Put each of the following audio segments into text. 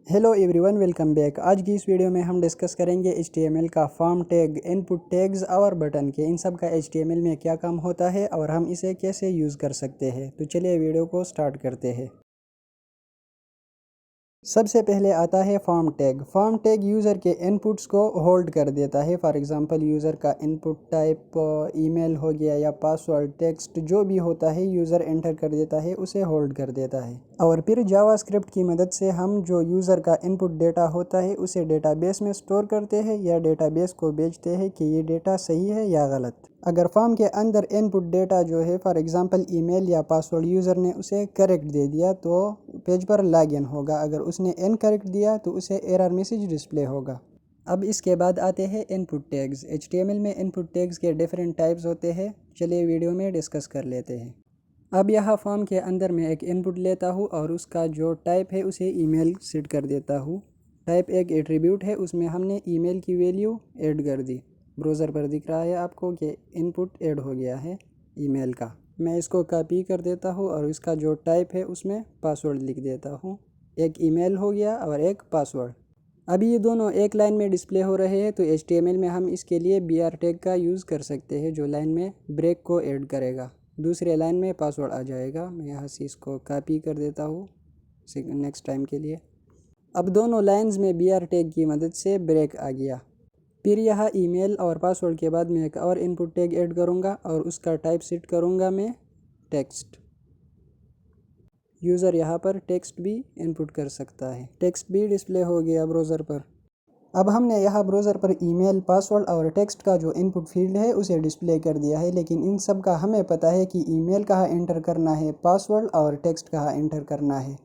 Hello everyone, welcome back. आज की इस वीडियो में हम डिस्कस करेंगे HTML का फॉर्म टैग, इनपुट टैग्स और बटन के इन सब का HTML में क्या काम होता है और हम इसे कैसे यूज़ कर सकते हैं। तो चलिए वीडियो को स्टार्ट करते हैं। सबसे पहले आता है form tag. Form tag user के इनपुट्स को होल्ड कर देता है। फॉर एग्जांपल यूज़र का इनपुट टाइप ईमेल हो गया या पासवर्ड, टेक्स्ट जो भी होता है यूज़र एंटर कर देता है, उसे होल्ड कर देता है। और फिर जावास्क्रिप्ट की मदद से हम जो यूज़र का इनपुट डेटा होता है उसे डेटाबेस में स्टोर करते हैं या डेटाबेस को भेजते हैं कि ये डेटा सही है या गलत। अगर फॉर्म के अंदर इनपुट डेटा जो है फॉर एग्जांपल ईमेल या पासवर्ड यूज़र ने उसे करेक्ट दे दिया तो पेज पर लॉगिन होगा। अगर उसने इनकरेक्ट दिया तो उसे एरर मैसेज डिस्प्ले होगा। अब इसके बाद आते हैं इनपुट टैग्स। HTML में इनपुट टैग्स के डिफरेंट टाइप्स होते हैं। चलिए वीडियो में डिस्कस कर लेते हैं। अब यहाँ फॉर्म के अंदर मैं एक इनपुट लेता हूँ और उसका जो टाइप है उसे ईमेल सेट कर देता हूँ। टाइप एक एट्रीब्यूट है, उसमें हमने ईमेल की वैल्यू ऐड कर दी। ब्राउज़र पर दिख रहा है आपको कि इनपुट ऐड हो गया है ईमेल का। मैं इसको कॉपी कर देता हूँ और इसका जो टाइप है उसमें पासवर्ड लिख देता हूँ। एक ईमेल हो गया और एक पासवर्ड। अभी ये दोनों एक लाइन में डिस्प्ले हो रहे हैं तो HTML में हम इसके लिए BR टैग का यूज़ कर सकते हैं जो लाइन में ब्रेक को ऐड करेगा। दूसरे लाइन में पासवर्ड आ जाएगा। मैं यहाँ से इसको कॉपी कर देता हूँ नेक्स्ट टाइम के लिए। अब दोनों लाइंस में BR टैग की मदद से ब्रेक आ गया। फिर यहाँ ईमेल और पासवर्ड के बाद मैं एक और इनपुट टैग ऐड करूँगा और उसका टाइप सेट करूँगा मैं टेक्स्ट। यूज़र यहाँ पर टेक्स्ट भी इनपुट कर सकता है। टेक्स्ट भी डिस्प्ले हो गया ब्राउज़र पर। अब हमने यहाँ ब्राउज़र पर ईमेल, पासवर्ड और टेक्स्ट का जो इनपुट फील्ड है उसे डिस्प्ले कर दिया है, लेकिन इन सब का हमें पता है कि ईमेल कहाँ एंटर करना है, पासवर्ड और टेक्स्ट कहाँ एंटर करना है।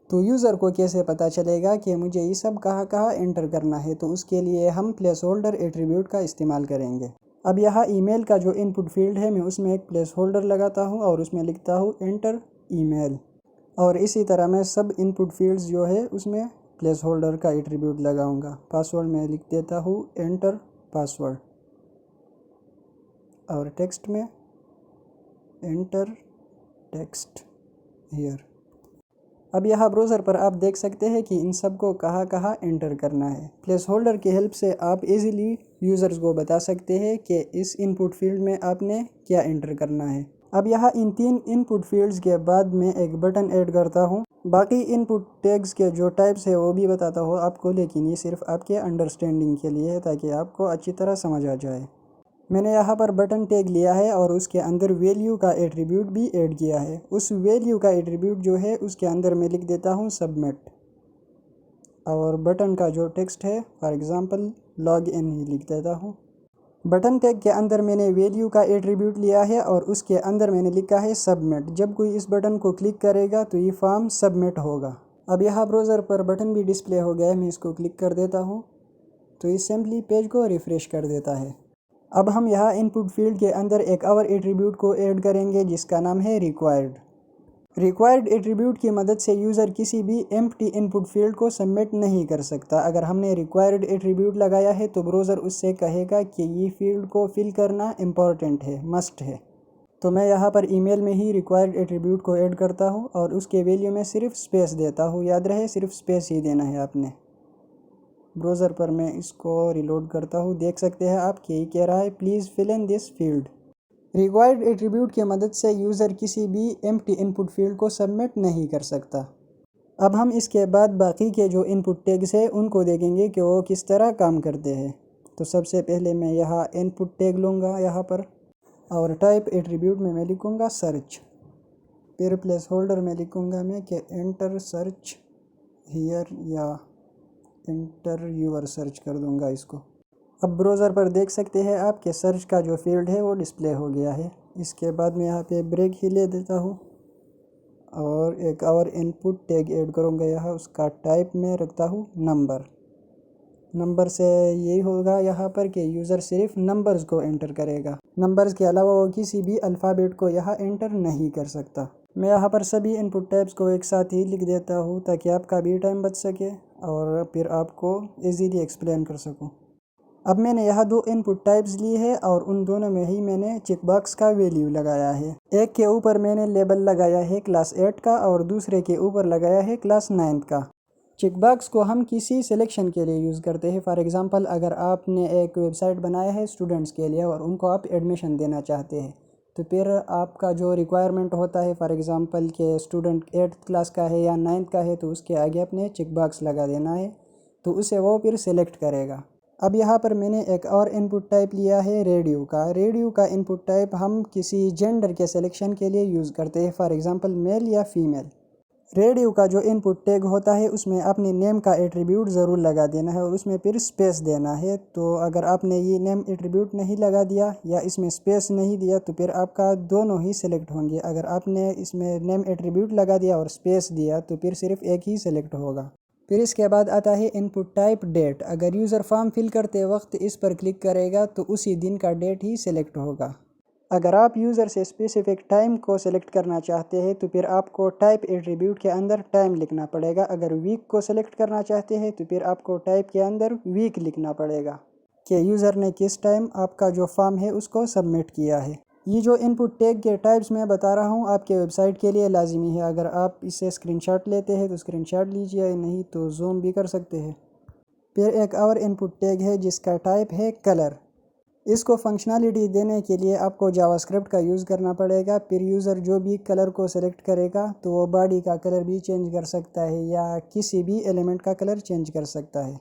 तो यूज़र को कैसे पता चलेगा कि मुझे ये सब कहाँ कहाँ एंटर करना है? तो उसके लिए हम प्लेस होल्डर एट्रीब्यूट का इस्तेमाल करेंगे। अब यहाँ ईमेल का जो इनपुट फील्ड है मैं उसमें एक प्लेस होल्डर लगाता हूँ और उसमें लिखता हूँ एंटर ईमेल। और इसी तरह मैं सब इनपुट फील्ड्स जो है उसमें प्लेस होल्डर का एट्रीब्यूट लगाऊंगा। पासवर्ड में लिख देता हूँ एंटर पासवर्ड और टेक्स्ट में एंटर टेक्स्ट हियर। अब यहाँ ब्राउज़र पर आप देख सकते हैं कि इन सब को कहाँ कहाँ एंटर करना है। प्लेस होल्डर की हेल्प से आप इजीली यूज़र्स को बता सकते हैं कि इस इनपुट फील्ड में आपने क्या एंटर करना है। अब यहाँ इन 3 इनपुट फील्ड्स के बाद मैं एक बटन ऐड करता हूँ। बाकी इनपुट टैग्स के जो टाइप्स है वो भी बताता हूँ आपको, लेकिन ये सिर्फ आपके अंडरस्टैंडिंग के लिए है ताकि आपको अच्छी तरह समझ आ जाए। मैंने यहाँ पर बटन टैग लिया है और उसके अंदर वैल्यू का एट्रीब्यूट भी ऐड किया है। उस वैल्यू का एट्रीब्यूट जो है उसके अंदर मैं लिख देता हूँ सबमिट। और बटन का जो टेक्स्ट है फॉर एग्ज़ाम्पल लॉग इन ही लिख देता हूँ। बटन टैग के अंदर मैंने वैल्यू का एट्रीब्यूट लिया है और उसके अंदर मैंने लिखा है सबमिट। जब कोई इस बटन को क्लिक करेगा तो ये फॉर्म सबमिट होगा। अब यहाँ ब्राउज़र पर बटन भी डिस्प्ले हो गया है। मैं इसको क्लिक कर देता हूँ तो ये सिंपली पेज को रिफ़्रेश कर देता है। अब हम यहाँ इनपुट फील्ड के अंदर एक और एट्रीब्यूट को ऐड करेंगे जिसका नाम है रिक्वायर्ड। रिक्वायर्ड एट्रीब्यूट की मदद से यूज़र किसी भी एम्प्टी इनपुट फील्ड को सबमिट नहीं कर सकता। अगर हमने रिक्वायर्ड एट्रीब्यूट लगाया है तो ब्राउज़र उससे कहेगा कि ये फील्ड को फिल करना इम्पॉर्टेंट है, मस्ट है। तो मैं यहाँ पर ईमेल में ही रिक्वायर्ड एट्रीब्यूट को ऐड करता हूँ और उसके वैल्यू में सिर्फ स्पेस देता हूँ। याद रहे सिर्फ स्पेस ही देना है आपने। ब्राउज़र पर मैं इसको रिलोड करता हूँ। देख सकते हैं आप कि कह रहा है please fill in this field. Required attribute की मदद से यूज़र किसी भी एम्प्टी इनपुट फील्ड को सबमिट नहीं कर सकता। अब हम इसके बाद बाकी के जो इनपुट टैग्स है उनको देखेंगे कि वो किस तरह काम करते हैं। तो सबसे पहले मैं यहाँ इनपुट टैग लूँगा यहाँ पर और टाइप एट्रीब्यूट में मैं लिखूँगा सर्च। फिर प्लेस होल्डर में लिखूँगा मैं कि एंटर सर्च हियर या एंटर यूर सर्च कर दूंगा इसको। अब ब्राउज़र पर देख सकते हैं आप कि सर्च का जो फील्ड है वो डिस्प्ले हो गया है। इसके बाद मैं यहाँ पे ब्रेक ही ले देता हूँ और एक और इनपुट टैग ऐड करूँगा। यहाँ उसका टाइप में रखता हूँ नंबर। नंबर से यही होगा यहाँ पर कि यूज़र सिर्फ नंबर्स को एंटर करेगा। नंबर्स के अलावा वो किसी भी अल्फ़ाबेट को यहाँ एंटर नहीं कर सकता। मैं यहाँ पर सभी इनपुट टाइप्स को एक साथ ही लिख देता हूँ ताकि आपका भी टाइम बच सके और फिर आपको इजीली एक्सप्लेन कर सकूँ। अब मैंने यहाँ 2 इनपुट टाइप्स ली है और उन दोनों में ही मैंने चेकबॉक्स का वैल्यू लगाया है। एक के ऊपर मैंने लेबल लगाया है क्लास 8 का और दूसरे के ऊपर लगाया है क्लास 9 का। चेकबॉक्स को हम किसी सिलेक्शन के लिए यूज़ करते हैं। फॉर एग्ज़ाम्पल, अगर आपने एक वेबसाइट बनाया है स्टूडेंट्स के लिए और उनको आप एडमिशन देना चाहते हैं, तो फिर आपका जो रिक्वायरमेंट होता है, फॉर एग्ज़ाम्पल के स्टूडेंट 8th क्लास का है या 9th का है, तो उसके आगे अपने चेकबॉक्स लगा देना है, तो उसे वो फिर सेलेक्ट करेगा। अब यहाँ पर मैंने एक और इनपुट टाइप लिया है रेडियो का। रेडियो का इनपुट टाइप हम किसी जेंडर के सिलेक्शन के लिए यूज़ करते हैं, फॉर एग्ज़ाम्पल मेल या फीमेल। रेडियो का जो इनपुट टैग होता है उसमें अपने नेम का एट्रीब्यूट ज़रूर लगा देना है और उसमें फिर स्पेस देना है। तो अगर आपने ये नेम एट्रीब्यूट नहीं लगा दिया या इसमें स्पेस नहीं दिया तो फिर आपका दोनों ही सिलेक्ट होंगे। अगर आपने इसमें नेम एट्रीब्यूट लगा दिया और स्पेस दिया तो फिर सिर्फ एक ही सिलेक्ट होगा। फिर इसके बाद आता है इनपुट टाइप डेट। अगर यूज़र फॉर्म फिल करते वक्त इस पर क्लिक करेगा तो उसी दिन का डेट ही सिलेक्ट होगा। अगर आप यूज़र से स्पेसिफिक टाइम को सिलेक्ट करना चाहते हैं तो फिर आपको टाइप एट्रीब्यूट के अंदर टाइम लिखना पड़ेगा। अगर वीक को सिलेक्ट करना चाहते हैं तो फिर आपको टाइप के अंदर वीक लिखना पड़ेगा कि यूज़र ने किस टाइम आपका जो फॉर्म है उसको सबमिट किया है। ये जो इनपुट टैग के टाइप्स मैं बता रहा हूँ आपके वेबसाइट के लिए लाजिमी है। अगर आप इससे स्क्रीनशॉट लेते हैं तो स्क्रीनशॉट लीजिए, नहीं तो जूम भी कर सकते हैं। फिर एक और इनपुट टैग है जिसका टाइप है कलर। इसको फंक्शनलिटी देने के लिए आपको जावास्क्रिप्ट का यूज़ करना पड़ेगा। फिर यूज़र जो भी कलर को सिलेक्ट करेगा तो वो बॉडी का कलर भी चेंज कर सकता है या किसी भी एलिमेंट का कलर चेंज कर सकता है।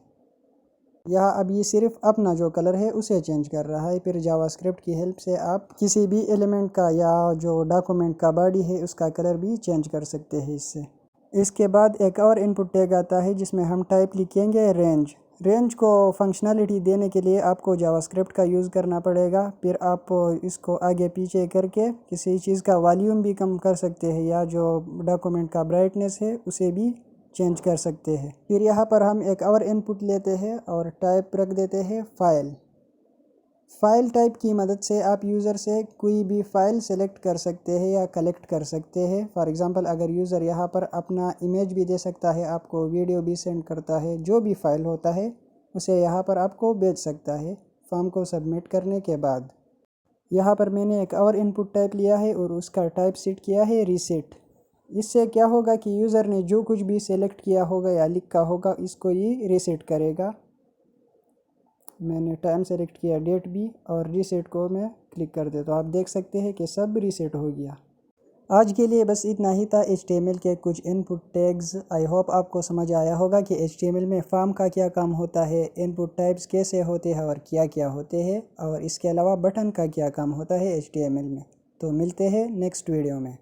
यहाँ अब ये सिर्फ अपना जो कलर है उसे चेंज कर रहा है। फिर जावास्क्रिप्ट की हेल्प से आप किसी भी एलिमेंट का या जो डॉक्यूमेंट का बॉडी है उसका कलर भी चेंज कर सकते हैं इससे। इसके बाद एक और इनपुट टैग आता है जिसमें हम टाइप लिखेंगे रेंज। रेंज को फंक्शनलिटी देने के लिए आपको जावास्क्रिप्ट का यूज़ करना पड़ेगा। फिर आप इसको आगे पीछे करके किसी चीज़ का वॉल्यूम भी कम कर सकते हैं या जो डॉक्यूमेंट का ब्राइटनेस है उसे भी चेंज कर सकते हैं। फिर यहाँ पर हम एक और इनपुट लेते हैं और टाइप रख देते हैं फाइल। फाइल टाइप की मदद से आप यूज़र से कोई भी फ़ाइल सेलेक्ट कर सकते हैं या कलेक्ट कर सकते हैं। फॉर एग्ज़ाम्पल, अगर यूज़र यहाँ पर अपना इमेज भी दे सकता है, आपको वीडियो भी सेंड करता है, जो भी फ़ाइल होता है उसे यहाँ पर आपको भेज सकता है फॉर्म को सबमिट करने के बाद। यहाँ पर मैंने एक और इनपुट टाइप लिया है और उसका टाइप सेट किया है रीसेट। इससे क्या होगा कि यूज़र ने जो कुछ भी सेलेक्ट किया होगा या लिखा होगा इसको ये रीसेट करेगा। मैंने टाइम सेलेक्ट किया, डेट भी, और रीसेट को मैं क्लिक कर देता हूँ। आप देख सकते हैं कि सब रीसेट हो गया। आज के लिए बस इतना ही था HTML के कुछ इनपुट टैग्स। आई होप आपको समझ आया होगा कि HTML में फॉर्म का क्या काम होता है, इनपुट टाइप्स कैसे होते हैं और क्या क्या होते हैं, और इसके अलावा बटन का क्या काम होता है HTML में। तो मिलते हैं नेक्स्ट वीडियो में।